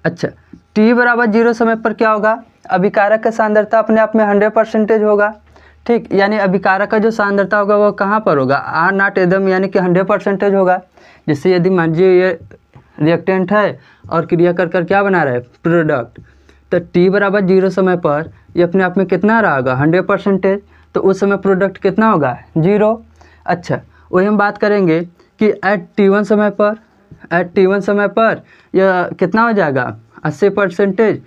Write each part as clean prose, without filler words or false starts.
अच्छा, t बराबर 0 समय पर क्या होगा, अभिकारक का सांद्रता अपने आप में 100% होगा। ठीक, यानी अभिकारक का जो सांद्रता होगा वो कहाँ पर होगा, आर नॉट एकदम यानी कि 100% होगा। जैसे यदि मान लीजिए ये रिएक्टेंट है और क्रिया कर क्या बना रहा है, प्रोडक्ट, तो t बराबर 0 समय पर ये अपने आप में कितना रहा होगा, 100%, तो उस समय प्रोडक्ट कितना होगा, 0। अच्छा, वही हम बात करेंगे कि एट t1 समय पर यह कितना हो जाएगा, 80%।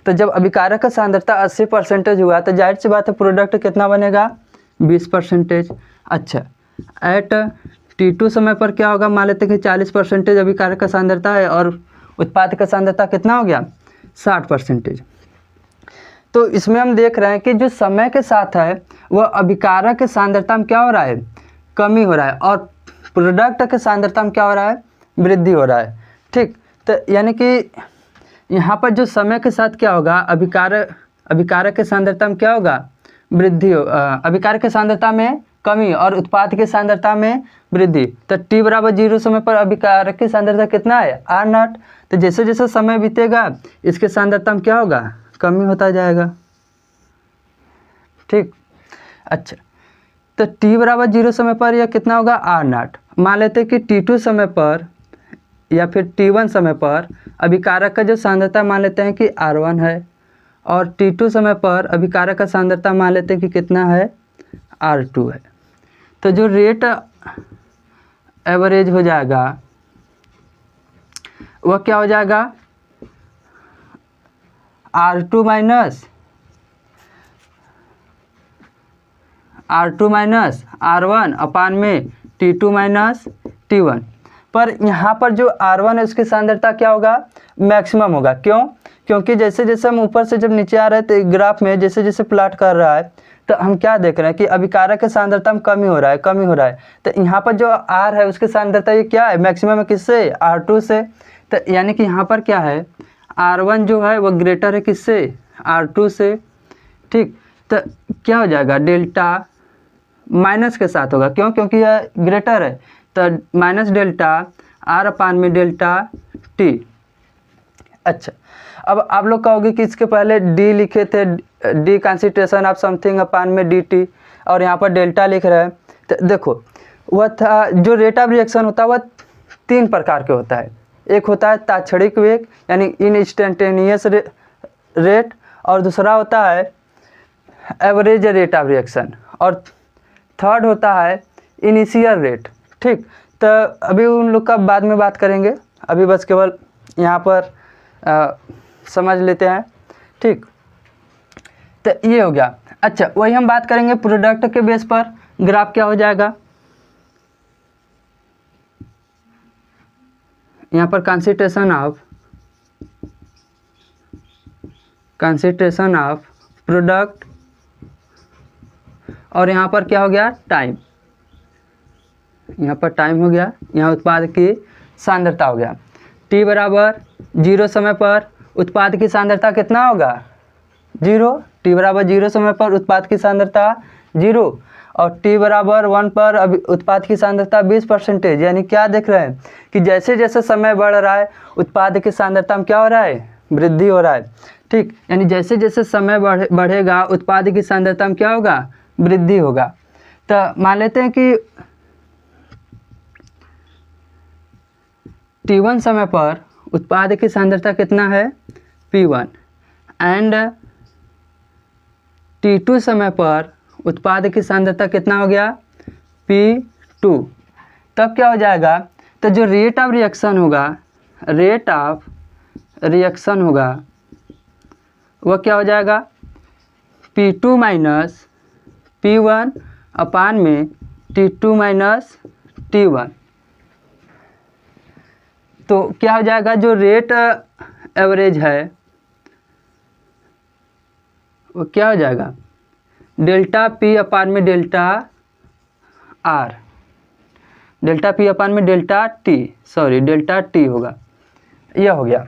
तो जब अभिकारक का सांद्रता 80% हुआ तो जाहिर सी बात है प्रोडक्ट कितना बनेगा, 20%। अच्छा, एट t2 समय पर क्या होगा, मान लेते हैं कि 40% अभिकारक का सांद्रता है और उत्पाद का सांद्रता कितना हो गया, 60%। तो इसमें हम देख रहे हैं कि जो समय के साथ है वह अभिकारक की सांद्रता में क्या हो रहा है, कमी हो रहा है, और प्रोडक्ट की सांद्रता में क्या हो रहा है, वृद्धि हो रहा है। ठीक, तो यानी कि यहाँ पर जो समय के साथ क्या होगा, अभिकारक की सांद्रता में क्या होगा, वृद्धि हो, अभिकारक की सांद्रता में कमी और उत्पाद की सांद्रता में वृद्धि। तो t बराबर 0 समय पर अभिकारक की सांद्रता कितना है, आर नॉट। तो जैसे जैसे समय बीतेगा इसके सांद्रता में क्या होगा, कमी होता जाएगा। ठीक, अच्छा, तो t बराबर 0 समय पर यह कितना होगा, आर नॉट। मान लेते हैं कि t2 समय पर या फिर t1 समय पर अभिकारक का जो सांद्रता मान लेते हैं कि r1 है, और t2 समय पर अभिकारक का सांद्रता मान लेते हैं कि कितना है, r2 है। तो जो रेट एवरेज हो जाएगा वह क्या हो जाएगा, R2 माइनस R1 अपान में T2 माइनस T1। पर यहाँ पर जो R1 है उसकी सांद्रता क्या होगा, मैक्सिमम होगा। क्यों, क्योंकि जैसे जैसे हम ऊपर से जब नीचे आ रहे हैं तो ग्राफ में जैसे जैसे प्लॉट कर रहा है तो हम क्या देख रहे हैं कि अभिकारक की सांद्रता में कमी हो रहा है। तो यहाँ पर जो R है उसकी सांद्रता ये क्या है, मैक्सिमम है किससे, R2 से। तो यानी कि यहाँ पर क्या है, R1 जो है वो ग्रेटर है किससे, R2 से। ठीक, तो क्या हो जाएगा, डेल्टा माइनस के साथ होगा। क्यों, क्योंकि यह ग्रेटर है, तो माइनस डेल्टा R अपान में डेल्टा T। अच्छा, अब आप लोग कहोगे कि इसके पहले D लिखे थे, D कंसंट्रेशन ऑफ समथिंग अपान में DT, और यहाँ पर डेल्टा लिख रहे हैं। तो देखो वह था, जो रेट ऑफ रिएक्शन होता है वह 3 प्रकार के होता है। एक होता है तात्क्षणिक वेग यानी इंस्टेंटेनियस रेट, और दूसरा होता है एवरेज रेट ऑफ रिएक्शन, और थर्ड होता है इनिशियल रेट। ठीक, तो अभी उन लोग का बाद में बात करेंगे, अभी बस केवल यहाँ पर समझ लेते हैं। ठीक, तो ये हो गया। अच्छा, वही हम बात करेंगे प्रोडक्ट के बेस पर ग्राफ क्या हो जाएगा। यहाँ पर कंसंट्रेशन ऑफ प्रोडक्ट, और यहाँ पर क्या हो गया, टाइम। यहाँ पर टाइम हो गया, यहाँ उत्पाद की सांद्रता हो गया। t बराबर 0 समय पर उत्पाद की सांद्रता कितना होगा, 0। t बराबर 0 समय पर उत्पाद की सांद्रता 0, और t बराबर 1 पर अभी उत्पाद की सांद्रता 20%। यानी क्या देख रहे हैं कि जैसे जैसे समय बढ़ रहा है उत्पाद की सांद्रता में क्या हो रहा है, वृद्धि हो रहा है। ठीक, यानी जैसे जैसे समय बढ़ेगा उत्पाद की सांद्रता में क्या होगा, वृद्धि होगा। तो मान लेते हैं कि t1 समय पर उत्पाद की सांद्रता कितना है, P1, एंड t2 समय पर उत्पाद की सांद्रता कितना हो गया, P2। तब क्या हो जाएगा, तो जो रेट ऑफ रिएक्शन होगा वह क्या हो जाएगा, P2 माइनस P1 अपान में T2 माइनस T1। तो क्या हो जाएगा, जो रेट एवरेज है वो क्या हो जाएगा, डेल्टा P अपान में डेल्टा R, डेल्टा P अपान में डेल्टा T होगा। यह हो गया।